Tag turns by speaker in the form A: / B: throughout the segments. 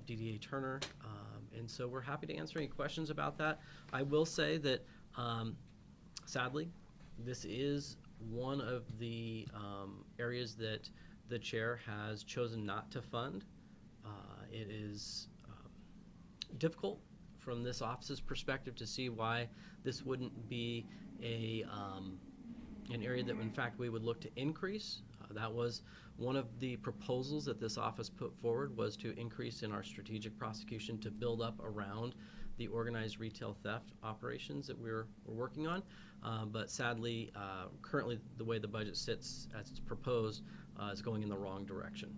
A: DDA Turner. And so we're happy to answer any questions about that. I will say that, sadly, this is one of the areas that the chair has chosen not to fund. It is difficult from this office's perspective to see why this wouldn't be an area that, in fact, we would look to increase. That was one of the proposals that this office put forward, was to increase in our strategic prosecution to build up around the organized retail theft operations that we're working on. But sadly, currently the way the budget sits as it's proposed is going in the wrong direction.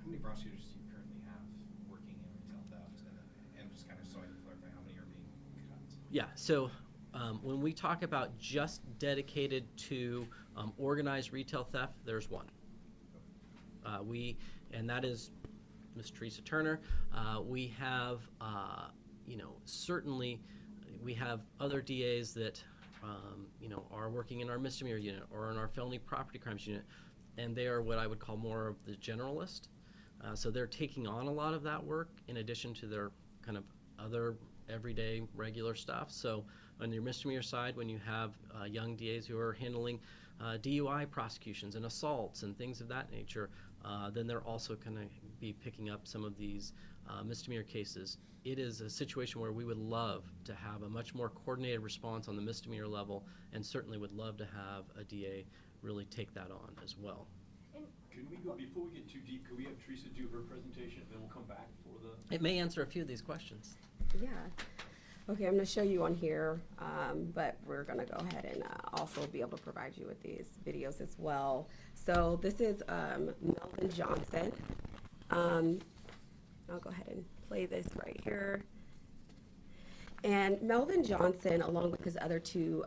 B: How many prosecutors do you currently have working in retail theft? And just kind of so I can clarify, how many are being cut?
A: Yeah, so when we talk about just dedicated to organized retail theft, there's one. And that is Ms. Theresa Turner. We have, certainly we have other DAs that, are working in our misdemeanor unit or in our felony property crimes unit, and they are what I would call more of the generalist. So they're taking on a lot of that work in addition to their kind of other everyday regular stuff. So on your misdemeanor side, when you have young DAs who are handling DUI prosecutions and assaults and things of that nature, then they're also going to be picking up some of these misdemeanor cases. It is a situation where we would love to have a much more coordinated response on the misdemeanor level, and certainly would love to have a DA really take that on as well.
C: Can we go, before we get too deep, could we have Theresa do her presentation, and then we'll come back for the...
A: It may answer a few of these questions.
D: Yeah. Okay, I'm going to show you on here, but we're going to go ahead and also be able to provide you with these videos as well. So this is Melvin Johnson. I'll go ahead and play this right here. And Melvin Johnson, along with his other two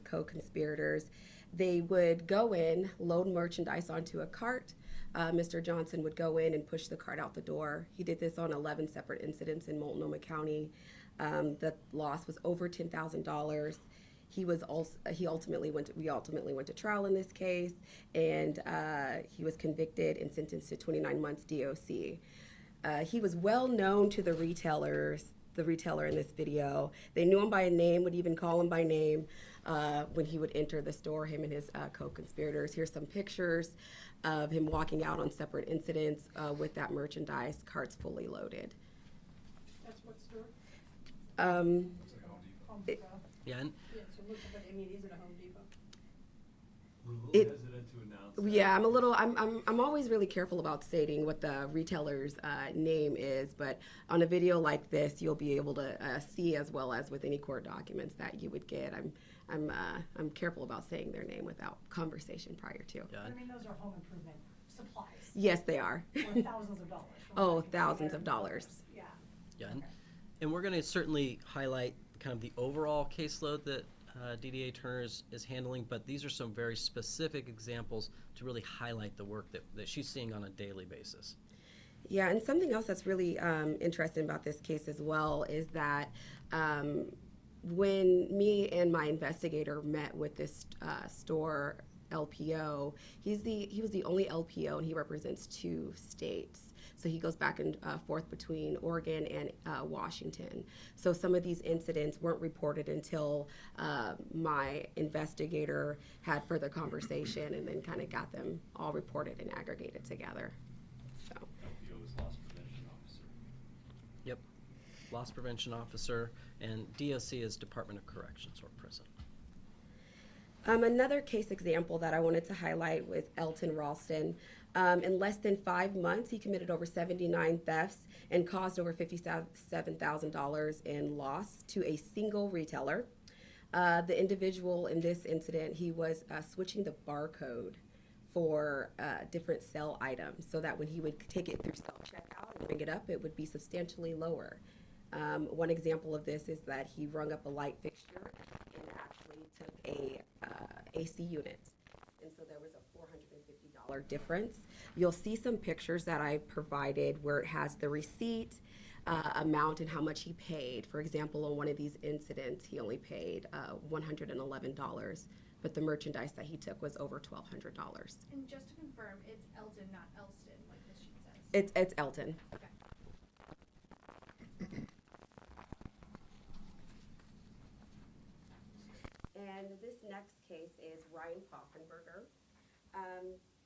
D: co-conspirators, they would go in, load merchandise onto a cart. Mr. Johnson would go in and push the cart out the door. He did this on 11 separate incidents in Multnomah County. The loss was over $10,000. We ultimately went to trial in this case, and he was convicted and sentenced to 29 months DOC. He was well known to the retailer in this video. They knew him by name, would even call him by name when he would enter the store, him and his co-conspirators. Here's some pictures of him walking out on separate incidents with that merchandise, carts fully loaded.
E: That's what store?
B: Looks like Home Depot.
A: Yeah, and
E: Yeah, so it looks like, I mean, is it a Home Depot?
C: We're a little
D: It-
C: hesitant to announce that.
D: Yeah, I'm always really careful about stating what the retailer's name is, but on a video like this, you'll be able to see, as well as with any court documents that you would get. I'm careful about saying their name without conversation prior to.
A: yeah,
E: I mean, those are home improvement supplies.
D: Yes, they are.
E: For thousands of dollars. from what
D: Oh,
E: I can see
D: thousands
E: there.
D: of dollars.
E: Yeah.
A: yeah. And we're going to certainly highlight kind of the overall caseload that DDA Turner is handling, but these are some very specific examples to really highlight the work that she's seeing on a daily basis.
D: Yeah, and something else that's really interesting about this case as well is that when me and my investigator met with this store LPO, he was the only LPO, and he represents 2 states. So he goes back and forth between Oregon and Washington. So some of these incidents weren't reported until my investigator had further conversation and then kind of got them all reported and aggregated together. So.
C: LPO is Loss Prevention Officer.
A: Yep, loss prevention officer, and DOC is Department of Corrections or prison.
D: Another case example that I wanted to highlight was Elton Ralston. In less than 5 months, he committed over 79 thefts and caused over $57,000 in loss to a single retailer. The individual in this incident, he was switching the barcode for different sell items so that when he would take it through self-checkout and bring it up, it would be substantially lower. One example of this is that he rung up a light fixture and actually took a AC unit. And so there was a $450 difference. You'll see some pictures that I provided where it has the receipt, amount, and how much he paid. For example, on one of these incidents, he only paid $111, but the merchandise that he took was over $1,200.
F: And just to confirm, it's Elton, not Elston, like the sheet says.
D: It's Elton.
F: Okay.
D: next case is Ryan Poffenberger.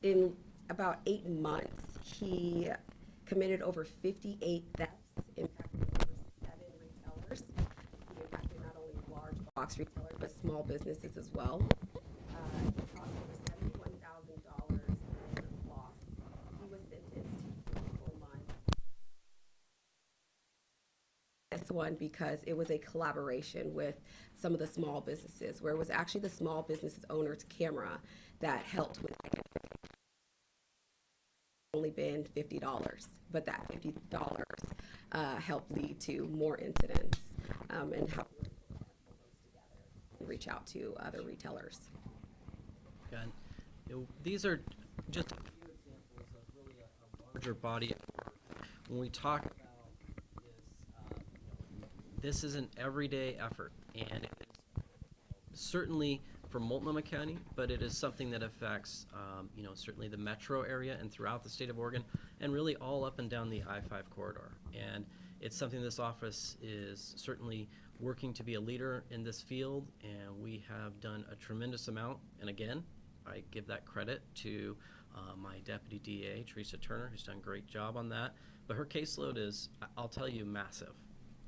D: In about 8 months, he committed over 58 thefts, impacting over 7 retailers. He impacted not only large box retailers, but small businesses as well. He caused over $71,000 in loss. He was sentenced to 4 months. This one because it was a collaboration with some of the small businesses, where it was actually the small business owner's camera that helped with only been $50, but that $50 helped lead to more incidents and help reach out to other retailers.
A: And these are just a few examples of really a larger body of work. When we talk about this, this is an everyday effort, and it is certainly for Multnomah County, but it is something that affects, certainly the metro area and throughout the state of Oregon, and really all up and down the I-5 corridor. And it's something this office is certainly working to be a leader in this field, and we have done a tremendous amount. And again, I give that credit to my deputy DA, Theresa Turner, who's done a great job on that. But her caseload is, I'll tell you, massive.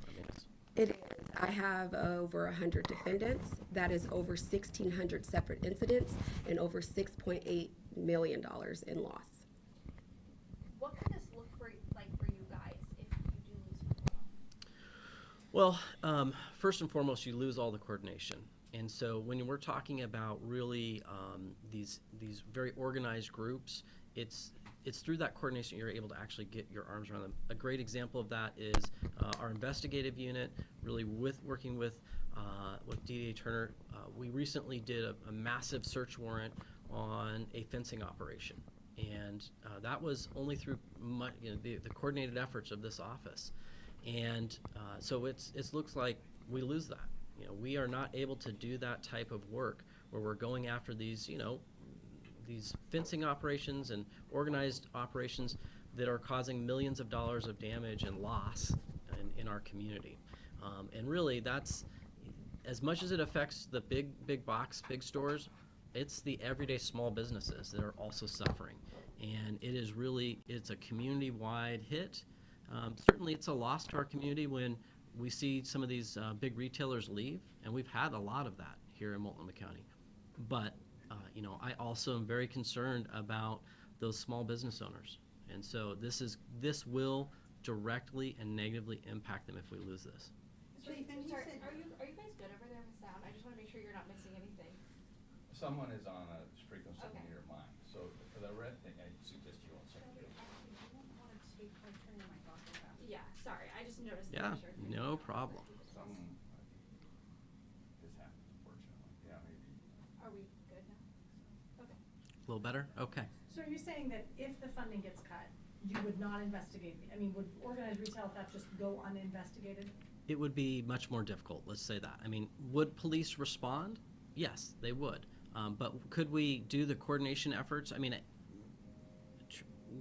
A: I mean,
D: It is. I have over 100 defendants. That is over 1,600 separate incidents and over $6.8 million in loss.
F: What could this look like for you guys if you do lose people?
A: Well, first and foremost, you lose all the coordination. And so when we're talking about really these very organized groups, it's through that coordination you're able to actually get your arms around them. A great example of that is our investigative unit, really working with DDA Turner. We recently did a massive search warrant on a fencing operation, and that was only through the coordinated efforts of this office. And so it looks like we lose that. We are not able to do that type of work where we're going after these, these fencing operations and organized operations that are causing millions of dollars of damage and loss in our community. And really, that's, as much as it affects the big box, big stores, it's the everyday small businesses that are also suffering. And it's a community-wide hit. Certainly, it's a loss to our community when we see some of these big retailers leave, and we've had a lot of that here in Multnomah County. But I also am very concerned about those small business owners, and so this will directly and negatively impact them if we lose this.
F: Sorry, are you guys good over there with sound? I just want to make sure you're not missing anything.
G: Someone is on a frequency
F: Okay.
G: near mine, so for the red thing, I suggest you all check it.
F: Yeah, sorry, I just noticed.
A: Yeah,
F: the picture.
A: no problem.
G: This happens, unfortunately. Yeah, maybe.
F: Are we good now? Okay.
A: A little better? Okay.
E: So are you saying that if the funding gets cut, you would not investigate? Would organized retail theft just go uninvestigated?
A: It would be much more difficult, let's say that. Would police respond? Yes, they would. But could we do the coordination efforts?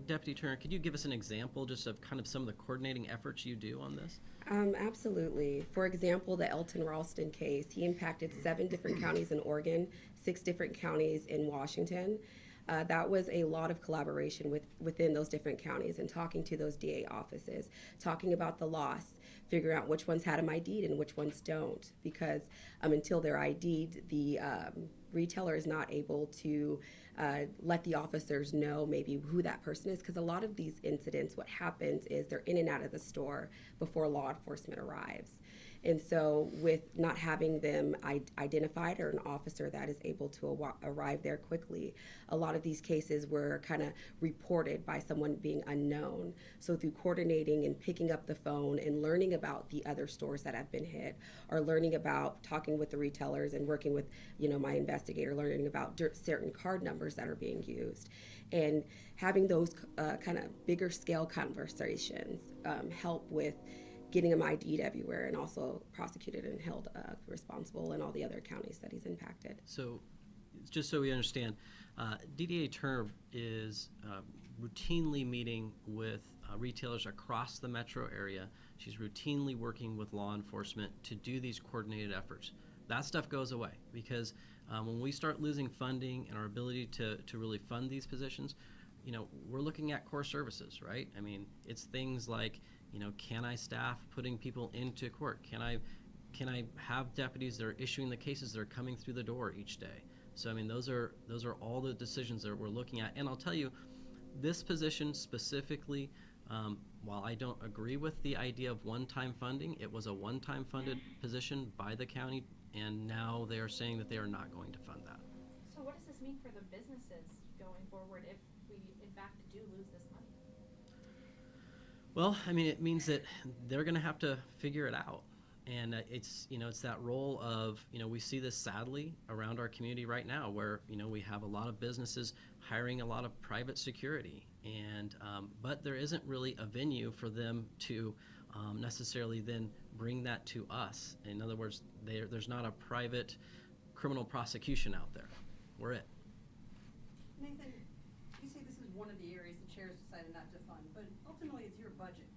A: Deputy Turner, could you give us an example just of kind of some of the coordinating efforts you do on this?
D: Absolutely. For example, the Elton Ralston case, he impacted 7 different counties in Oregon, 6 different counties in Washington. That was a lot of collaboration within those different counties and talking to those DA offices, talking about the loss, figuring out which ones had them ID'd and which ones don't, because until they're ID'd, the retailer is not able to let the officers know maybe who that person is, because a lot of these incidents, what happens is they're in and out of the store before law enforcement arrives. And so with not having them identified or an officer that is able to arrive there quickly, a lot of these cases were kind of reported by someone being unknown. So through coordinating and picking up the phone and learning about the other stores that have been hit, or learning about talking with the retailers and working with, my investigator, learning about certain card numbers that are being used, and having those kind of bigger scale conversations help with getting him ID'd everywhere and also prosecuted and held responsible in all the other counties that he's impacted.
A: So just so we understand, DDA Turner is routinely meeting with retailers across the metro area. She's routinely working with law enforcement to do these coordinated efforts. That stuff goes away because when we start losing funding and our ability to really fund these positions, we're looking at core services, right? I mean, it's things like, can I staff putting people into court? Can I have deputies that are issuing the cases that are coming through the door each day? So I mean, those are all the decisions that we're looking at. And I'll tell you, this position specifically, while I don't agree with the idea of one-time funding, it was a one-time funded position by the county, and now they are saying that they are not going to fund that.
F: So what does this mean for the businesses going forward if we in fact do lose this money?
A: Well, I mean, it means that they're going to have to figure it out. And it's that role of, we see this sadly around our community right now where, we have a lot of businesses hiring a lot of private security. And, but there isn't really a venue for them to necessarily then bring that to us. In other words, there's not a private criminal prosecution out there. We're it.
H: Nathan, you say this is one of the areas the chair has decided not to fund, but ultimately it's your budget.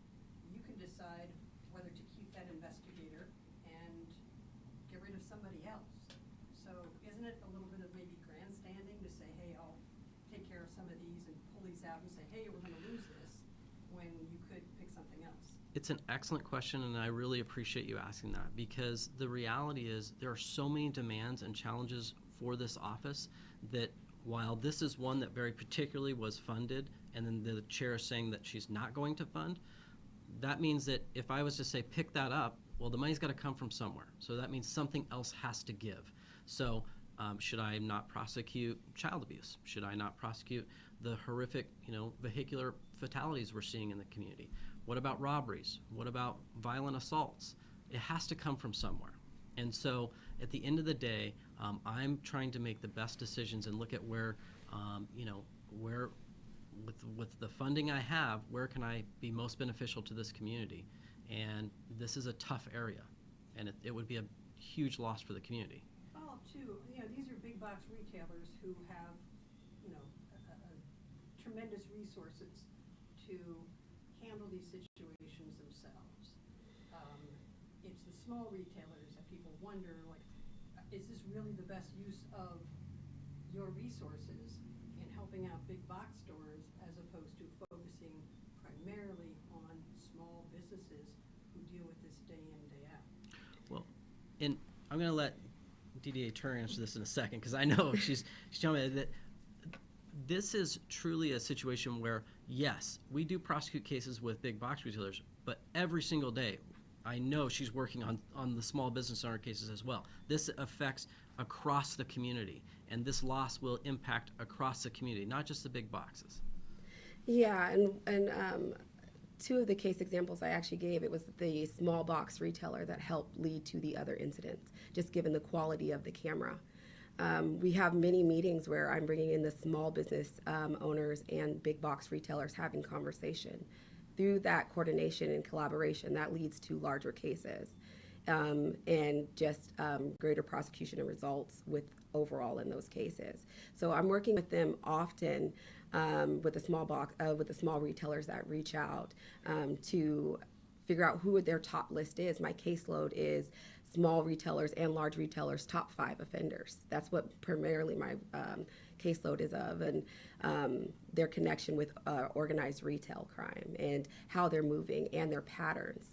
H: You can decide whether to keep that investigator and get rid of somebody else. So isn't it a little bit of maybe grandstanding to say, hey, I'll take care of some of these and pull these out and say, hey, we're going to lose this, when you could pick something else?
A: It's an excellent question, and I really appreciate you asking that, because the reality is there are so many demands and challenges for this office that while this is one that very particularly was funded, and then the chair is saying that she's not going to fund, that means that if I was to say pick that up, well, the money's got to come from somewhere. So that means something else has to give. So should I not prosecute child abuse? Should I not prosecute the horrific, vehicular fatalities we're seeing in the community? What about robberies? What about violent assaults? It has to come from somewhere. And so at the end of the day, I'm trying to make the best decisions and look at where, where with the funding I have, where can I be most beneficial to this community? And this is a tough area, and it would be a huge loss for the community.
H: Follow up too, these are big box retailers who have, tremendous resources to handle these situations themselves. It's the small retailers that people wonder, like, is this really the best use of your resources in helping out big box stores as opposed to focusing primarily on small businesses who deal with this day in, day out?
A: Well, and I'm going to let DDA Turner answer this in a second, because I know she's telling me that this is truly a situation where, yes, we do prosecute cases with big box retailers, but every single day, I know she's working on the small business owner cases as well. This affects across the community, and this loss will impact across the community, not just the big boxes.
D: Yeah, and two of the case examples I actually gave, it was the small box retailer that helped lead to the other incidents, just given the quality of the camera. We have many meetings where I'm bringing in the small business owners and big box retailers having conversation. Through that coordination and collaboration, that leads to larger cases and just greater prosecution and results with overall in those cases. So I'm working with them often with the small retailers that reach out to figure out who their top list is. My caseload is small retailers and large retailers' top 5 offenders. That's what primarily my caseload is of, and their connection with organized retail crime and how they're moving and their patterns.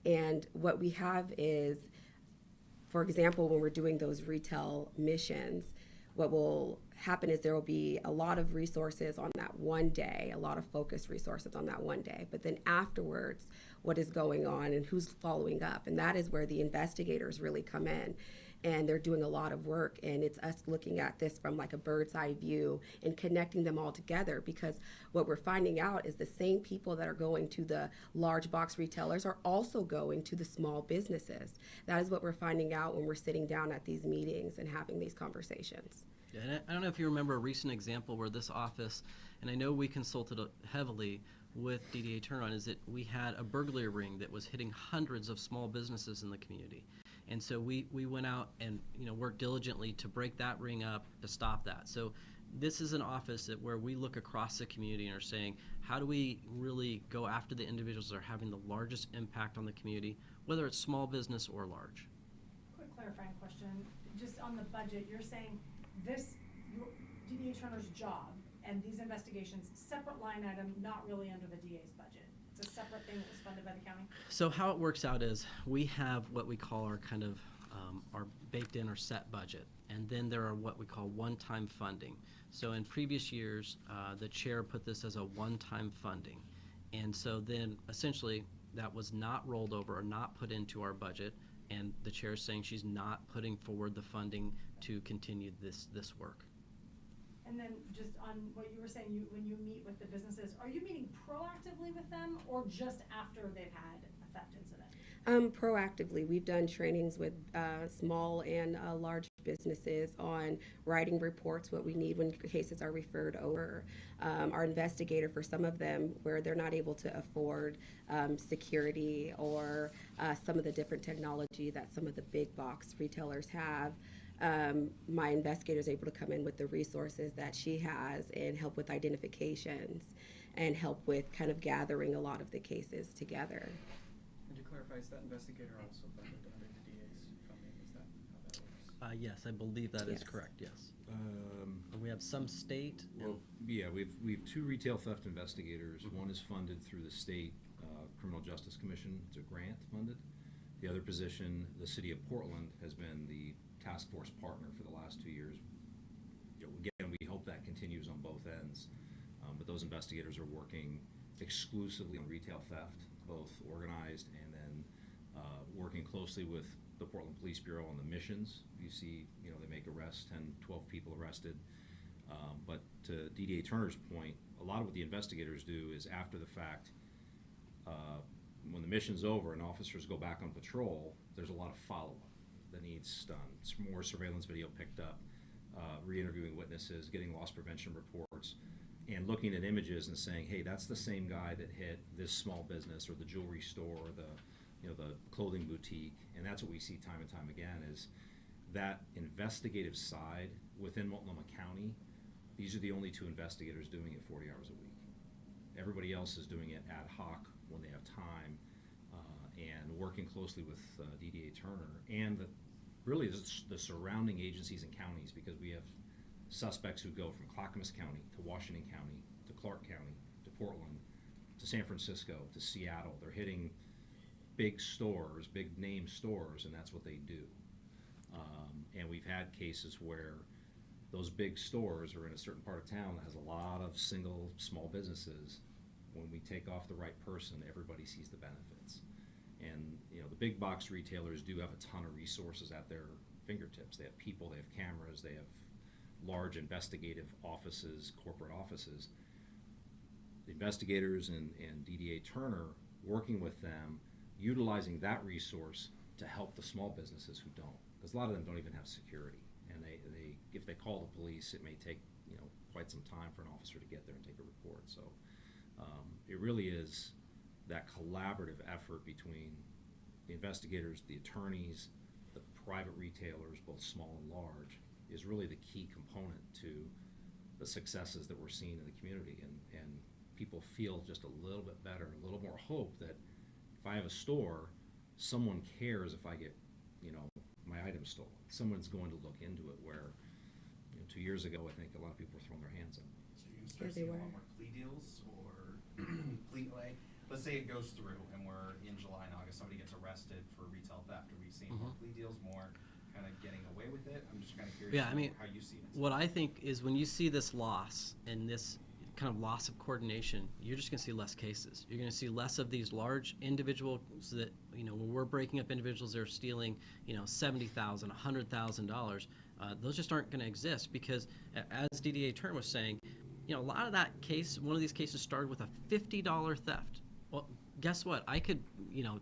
D: And what we have is, for example, when we're doing those retail missions, what will happen is there will be a lot of resources on that one day, a lot of focused resources on that one day. But then afterwards, what is going on and who's following up? And that is where the investigators really come in. And they're doing a lot of work, and it's us looking at this from like a bird's eye view and connecting them all together, because what we're finding out is the same people that are going to the large box retailers are also going to the small businesses. That is what we're finding out when we're sitting down at these meetings and having these conversations.
A: Yeah, and I don't know if you remember a recent example where this office, and I know we consulted heavily with DDA Turn On, is that we had a burglary ring that was hitting hundreds of small businesses in the community. And so we went out and worked diligently to break that ring up, to stop that. So this is an office where we look across the community and are saying, how do we really go after the individuals that are having the largest impact on the community, whether it's small business or large?
E: Quick clarifying question. Just on the budget, you're saying this, DDA Turner's job and these investigations, separate line item, not really under the DA's budget. It's a separate thing that was funded by the county?
A: So how it works out is we have what we call our kind of our baked in or set budget, and then there are what we call one-time funding. So in previous years, the chair put this as a one-time funding, and so then essentially that was not rolled over or not put into our budget, and the chair is saying she's not putting forward the funding to continue this work.
E: And then just on what you were saying, when you meet with the businesses, are you meeting proactively with them or just after they've had a theft incident?
D: Proactively, we've done trainings with small and large businesses on writing reports, what we need when cases are referred over. Our investigator, for some of them, where they're not able to afford security or some of the different technology that some of the big box retailers have, my investigator is able to come in with the resources that she has and help with identifications and help with kind of gathering a lot of the cases together.
I: And to clarify, is that investigator also funded under the DA's funding? Is that how that works?
A: Yes, I believe that is
D: Yes.
A: correct, yes. We have some state.
J: Well, yeah, we've two retail theft investigators. One is funded through the state Criminal Justice Commission. It's a grant funded. The other position, the city of Portland, has been the task force partner for the last 2 years. Again, we hope that continues on both ends. But those investigators are working exclusively on retail theft, both organized and then working closely with the Portland Police Bureau on the missions. You see, they make arrests, 10, 12 people arrested. But to DDA Turner's point, a lot of what the investigators do is after the fact, when the mission's over and officers go back on patrol, there's a lot of follow-up that needs done. It's more surveillance video picked up, re-interviewing witnesses, getting loss prevention reports, and looking at images and saying, hey, that's the same guy that hit this small business or the jewelry store or the clothing boutique. And that's what we see time and time again is that investigative side within Multnomah County. These are the only two investigators doing it 40 hours a week. Everybody else is doing it ad hoc when they have time and working closely with DDA Turner and really the surrounding agencies and counties, because we have suspects who go from Clackamas County to Washington County to Clark County to Portland to San Francisco to Seattle. They're hitting big stores, big name stores, and that's what they do. And we've had cases where those big stores are in a certain part of town that has a lot of single small businesses. When we take off the right person, everybody sees the benefits. And the big box retailers do have a ton of resources at their fingertips. They have people, they have cameras, they have large investigative offices, corporate offices. The investigators and DDA Turner working with them, utilizing that resource to help the small businesses who don't, because a lot of them don't even have security, and they if they call the police, it may take quite some time for an officer to get there and take a report. So it really is that collaborative effort between the investigators, the attorneys, the private retailers, both small and large, is really the key component to the successes that we're seeing in the community, and people feel just a little bit better, a little more hope that if I have a store, someone cares if I get my items stolen. Someone's going to look into it, where 2 years ago I think a lot of people were throwing their hands up.
B: So you can start seeing a lot more plea deals or let's say it goes through and we're in July and August, somebody gets arrested for retail theft. Are we seeing more plea deals, more kind of getting away with it? I'm just kind of curious how you see it.
A: What I think is when you see this loss and this kind of loss of coordination, you're just going to see less cases. You're going to see less of these large individuals that, when we're breaking up individuals that are stealing, $70,000, $100,000, those just aren't going to exist because, as DDA Turner was saying, a lot of that case, one of these cases started with a $50 theft. Well, guess what? I could,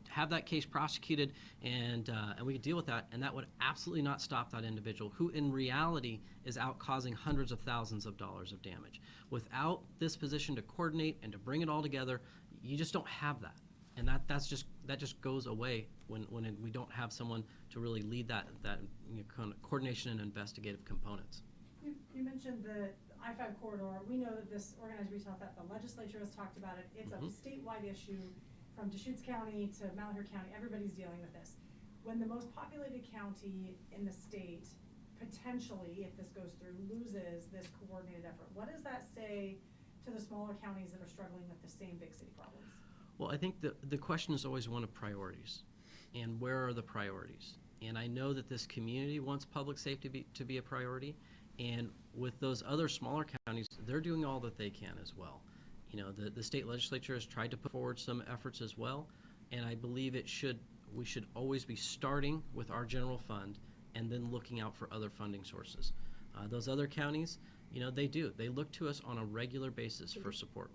A: have that case prosecuted and we could deal with that, and that would absolutely not stop that individual who in reality is out causing hundreds of thousands of dollars of damage. Without this position to coordinate and to bring it all together, you just don't have that. And that just goes away when we don't have someone to really lead that kind of coordination and investigative components.
E: You mentioned the I-5 corridor. We know that this organized retail theft, the legislature has talked about it. It's a statewide issue from Deschutes County to Malheur County. Everybody's dealing with this. when the most populated county in the state potentially, if this goes through, loses this coordinated effort, what does that say to the smaller counties that are struggling with the same big city problems?
A: Well, I think the question is always one of priorities, and where are the priorities? And I know that this community wants public safety to be a priority, and with those other smaller counties, they're doing all that they can as well. You know, the state legislature has tried to put forward some efforts as well, and I believe we should always be starting with our general fund and then looking out for other funding sources. Those other counties, you know, they look to us on a regular basis for support.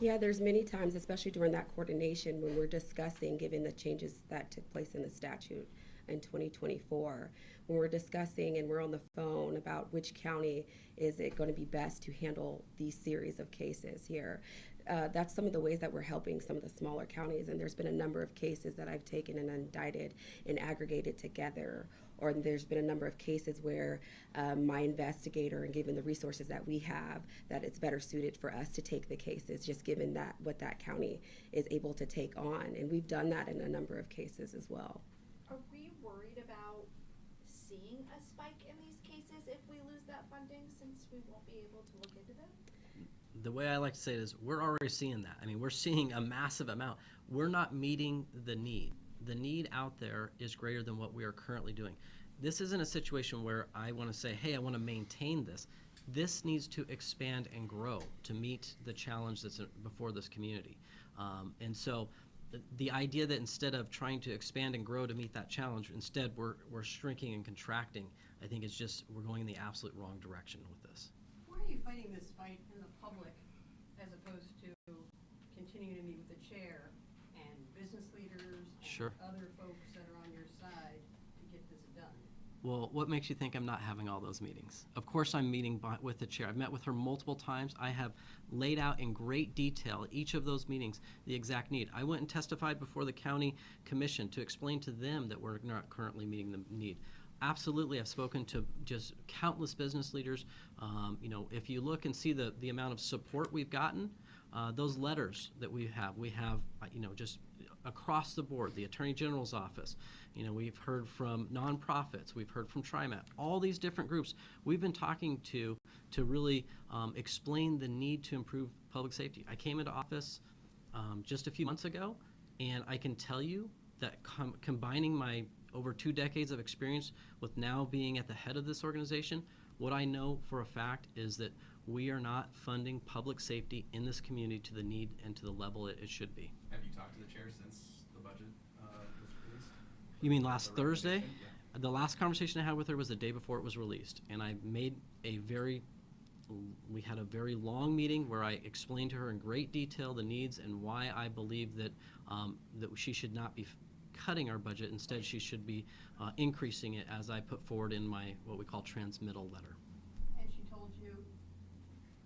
D: Yeah, there's many times, especially during that coordination, when we're discussing, given the changes that took place in the statute in 2024, when we're discussing and we're on the phone about which county is it going to be best to handle these series of cases here. That's some of the ways that we're helping some of the smaller counties, and there's been a number of cases that I've taken and indicted and aggregated together, or there's been a number of cases where my investigator, and given the resources that we have, that it's better suited for us to take the cases, just given that what that county is able to take on, and we've done that in a number of cases as well.
F: Are we worried about seeing a spike in these cases if we lose that funding, since we won't be able to look into them?
A: The way I like to say it is we're already seeing that. I mean, we're seeing a massive amount. We're not meeting the need. The need out there is greater than what we are currently doing. This isn't a situation where I want to say, hey, I want to maintain this. This needs to expand and grow to meet the challenge that's before this community. And so the idea that instead of trying to expand and grow to meet that challenge, instead we're shrinking and contracting, I think it's just we're going in the absolute wrong direction with this.
H: Why are you fighting this fight in the public as opposed to continuing to meet with the chair and business leaders and
A: Sure.
H: other folks that are on your side to get this done?
A: Well, what makes you think I'm not having all those meetings? Of course I'm meeting with the chair. I've met with her multiple times. I have laid out in great detail each of those meetings the exact need. I went and testified before the county commission to explain to them that we're not currently meeting the need. Absolutely, I've spoken to just countless business leaders. You know, if you look and see the amount of support we've gotten, those letters that we have, you know, just across the board, the Attorney General's office. You know, we've heard from nonprofits, we've heard from TriMet, all these different groups we've been talking to really explain the need to improve public safety. I came into office just a few months ago, and I can tell you that combining my over 2 decades of experience with now being at the head of this organization, what I know for a fact is that we are not funding public safety in this community to the need and to the level it should be.
B: Have you talked to the chair since the budget was released?
A: You mean last
B: The
A: Thursday?
B: recommendation? Yeah.
A: The last conversation I had with her was the day before it was released, and I made we had a very long meeting where I explained to her in great detail the needs and why I believe that that she should not be cutting our budget. Instead, she should be increasing it, as I put forward in my what we call transmittal letter.
H: And she told you?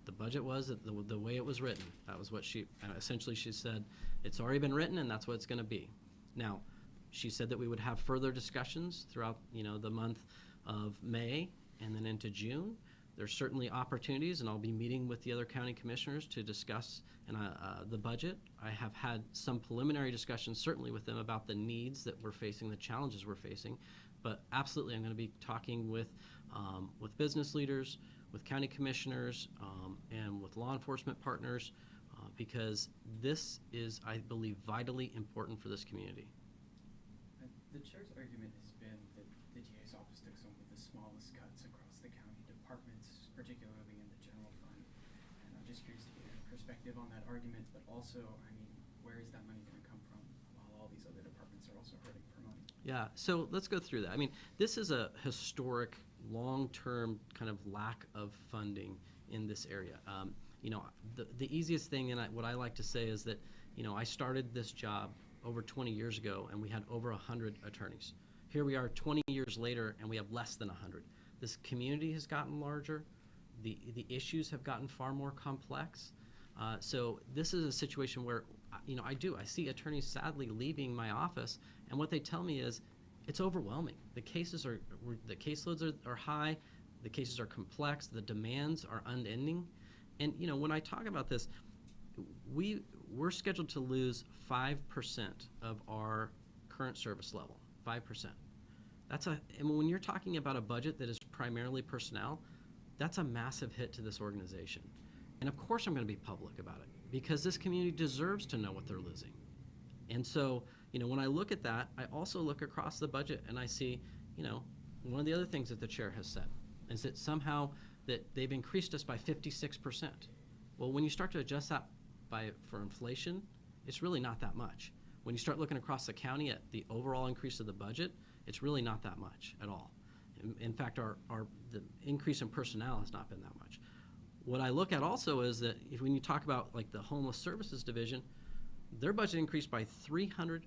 A: The budget was the way it was written. That was what she essentially she said. It's already been written, and that's what it's going to be. Now, she said that we would have further discussions throughout, you know, the month of May and then into June. There's certainly opportunities, and I'll be meeting with the other county commissioners to discuss the budget. I have had some preliminary discussions, certainly with them, about the needs that we're facing, the challenges we're facing. But absolutely, I'm going to be talking with business leaders, with county commissioners, and with law enforcement partners, because this is, I believe, vitally important for this community.
I: The chair's argument has been that the DA's office took some of the smallest cuts across the county departments, particularly in the general fund. And I'm just curious to get your perspective on that argument, but also, I mean, where is that money going to come from while all these other departments are also hurting for money?
A: Yeah, so let's go through that. I mean, this is a historic, long-term kind of lack of funding in this area. You know, the easiest thing, and what I like to say is that, you know, I started this job over 20 years ago, and we had over 100 attorneys. Here we are 20 years later, and we have less than 100. This community has gotten larger. The issues have gotten far more complex. So this is a situation where, you know, I see attorneys sadly leaving my office, and what they tell me is it's overwhelming. The caseloads are high, the cases are complex, the demands are unending. And, you know, when I talk about this, we're scheduled to lose 5% of our current service level. 5%. And when you're talking about a budget that is primarily personnel, that's a massive hit to this organization. And of course I'm going to be public about it because this community deserves to know what they're losing. And so, when I look at that, I also look across the budget and I see, one of the other things that the chair has said is that somehow that they've increased us by 56%. Well, when you start to adjust that for inflation, it's really not that much. When you start looking across the county at the overall increase of the budget, it's really not that much at all. In fact, the increase in personnel has not been that much. What I look at also is that when you talk about like the Homeless Services Division, their budget increased by 334%.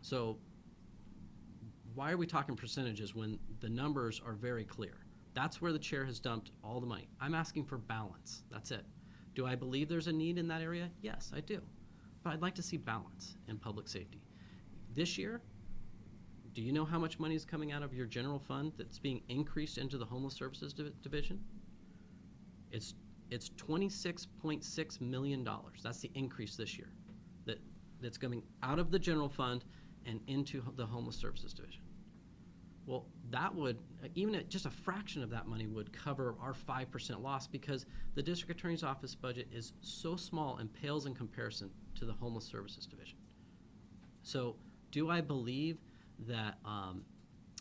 A: So why are we talking percentages when the numbers are very clear? That's where the chair has dumped all the money. I'm asking for balance. That's it. Do I believe there's a need in that area? Yes, I do. But I'd like to see balance in public safety. This year, do you know how much money is coming out of your general fund that's being increased into the Homeless Services Division? It's $26.6 million. That's the increase this year that's coming out of the general fund and into the Homeless Services Division. Well, that would, even just a fraction of that money would cover our 5% loss because the district attorney's office budget is so small and pales in comparison to the Homeless Services Division. So do I believe that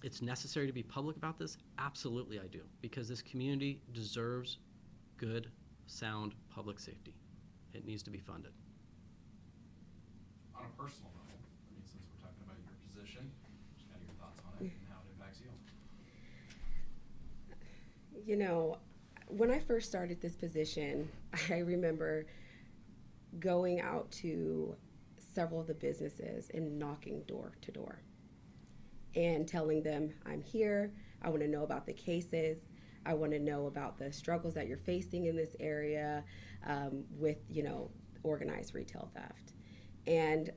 A: it's necessary to be public about this? Absolutely I do, because this community deserves good, sound public safety. It needs to be funded.
B: On a personal level, since we're talking about your position, just kind of your thoughts on it and how it impacts you.
D: When I first started this position, I remember going out to several of the businesses and knocking door to door and telling them, I'm here, I want to know about the cases, I want to know about the struggles that you're facing in this area with, organized retail theft. And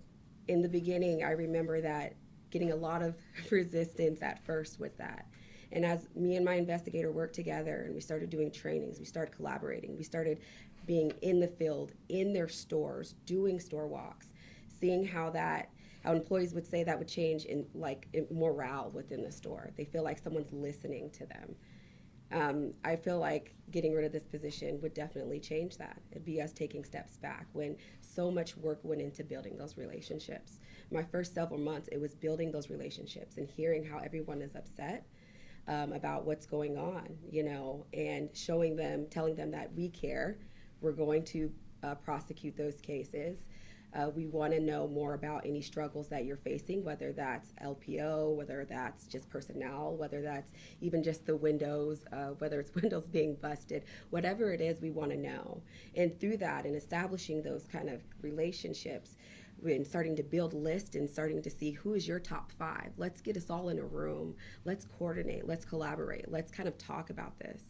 D: in the beginning, I remember that getting a lot of resistance at first with that. And as me and my investigator worked together and we started doing trainings, we started collaborating, we started being in the field, in their stores, doing store walks, seeing how employees would say that would change in morale within the store. They feel like someone's listening to them. I feel like getting rid of this position would definitely change that. It'd be us taking steps back when so much work went into building those relationships. My first several months, it was building those relationships and hearing how everyone is upset about what's going on, and showing them, telling them that we care. We're going to prosecute those cases. We want to know more about any struggles that you're facing, whether that's LPO, whether that's just personnel, whether that's even just the windows, whether it's windows being busted, whatever it is, we want to know. And through that and establishing those kind of relationships and starting to build lists and starting to see who is your top 5. Let's get us all in a room. Let's coordinate. Let's collaborate. Let's kind of talk about this.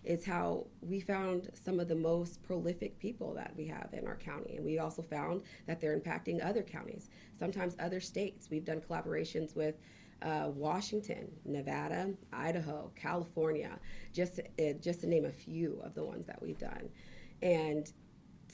D: It's how we found some of the most prolific people that we have in our county. And we also found that they're impacting other counties, sometimes other states. We've done collaborations with Washington, Nevada, Idaho, California, just to name a few of the ones that we've done. And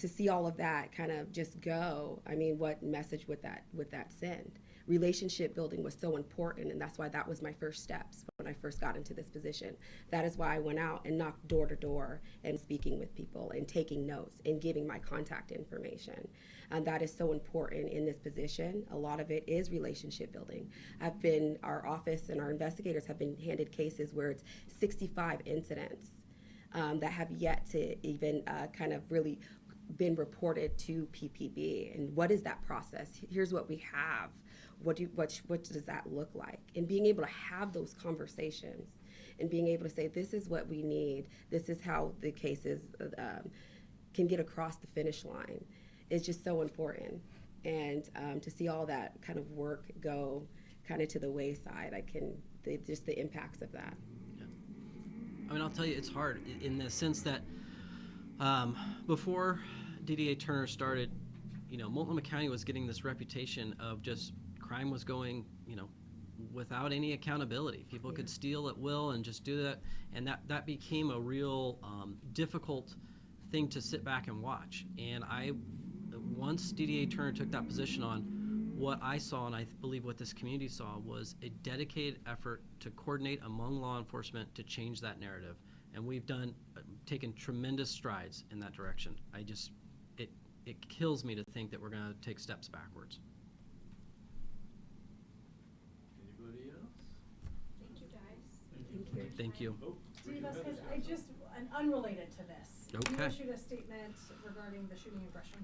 D: to see all of that kind of just go, what message would that send? Relationship building was so important, and that's why that was my first steps when I first got into this position. That is why I went out and knocked door to door and speaking with people and taking notes and giving my contact information. And that is so important in this position. A lot of it is relationship building. Our office and our investigators have been handed cases where it's 65 incidents that have yet to even kind of really been reported to PPB. And what is that process? Here's what we have. What does that look like? And being able to have those conversations and being able to say, this is what we need. This is how the cases can get across the finish line is just so important. And to see all that kind of work go kind of to the wayside, just the impacts of that.
A: Yeah. I'll tell you, it's hard in the sense that before DDA Turner started, Multnomah County was getting this reputation of just crime was going, without any accountability. People could steal at will and just do that, and that became a real difficult thing to sit back and watch. And once DDA Turner took that position on, what I saw, and I believe what this community saw, was a dedicated effort to coordinate among law enforcement to change that narrative. And we've taken tremendous strides in that direction. It kills me to think that we're going to take steps backwards.
C: Anybody else?
F: Thank you, guys.
D: Thank you.
A: Thank you.
C: Oh,
E: Steve Vasquez, and unrelated to this. You
A: Okay.
E: issued a statement regarding the shooting in Gresham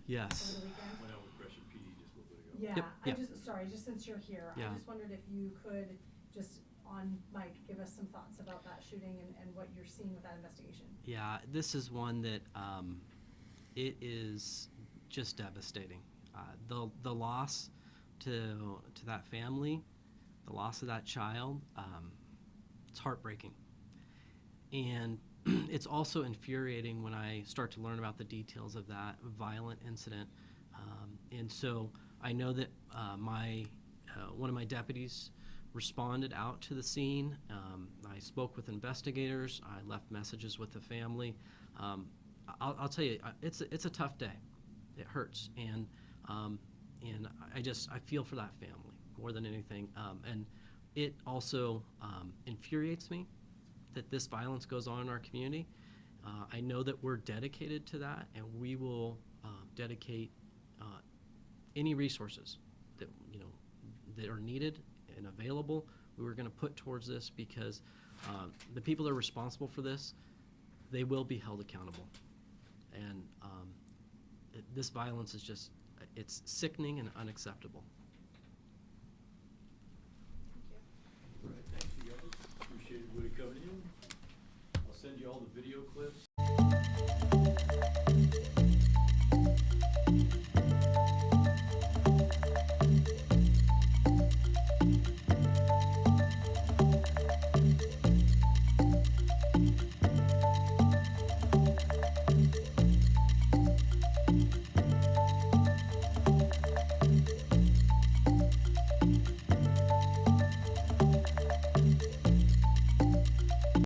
A: Yes.
E: over the weekend.
C: went out with Gresham PD just a little bit ago.
E: Yeah,
A: Yep.
E: Sorry, just since you're here,
A: Yeah.
E: I just wondered if you could just on mic give us some thoughts about that shooting and what you're seeing with that investigation.
A: Yeah, this is one that it is just devastating. The loss to that family, the loss of that child, it's heartbreaking. And it's also infuriating when I start to learn about the details of that violent incident. And so I know that one of my deputies responded out to the scene. I spoke with investigators. I left messages with the family. I'll tell you, it's a tough day. It hurts, and I feel for that family more than anything. And it also infuriates me that this violence goes on in our community. I know that we're dedicated to that, and we will dedicate any resources that are needed and available. We were going to put towards this because the people that are responsible for this, they will be held accountable. And this violence is it's sickening and unacceptable.
F: Thank you.
C: All right, thank you guys. Appreciate everybody coming in. I'll send you all the video clips.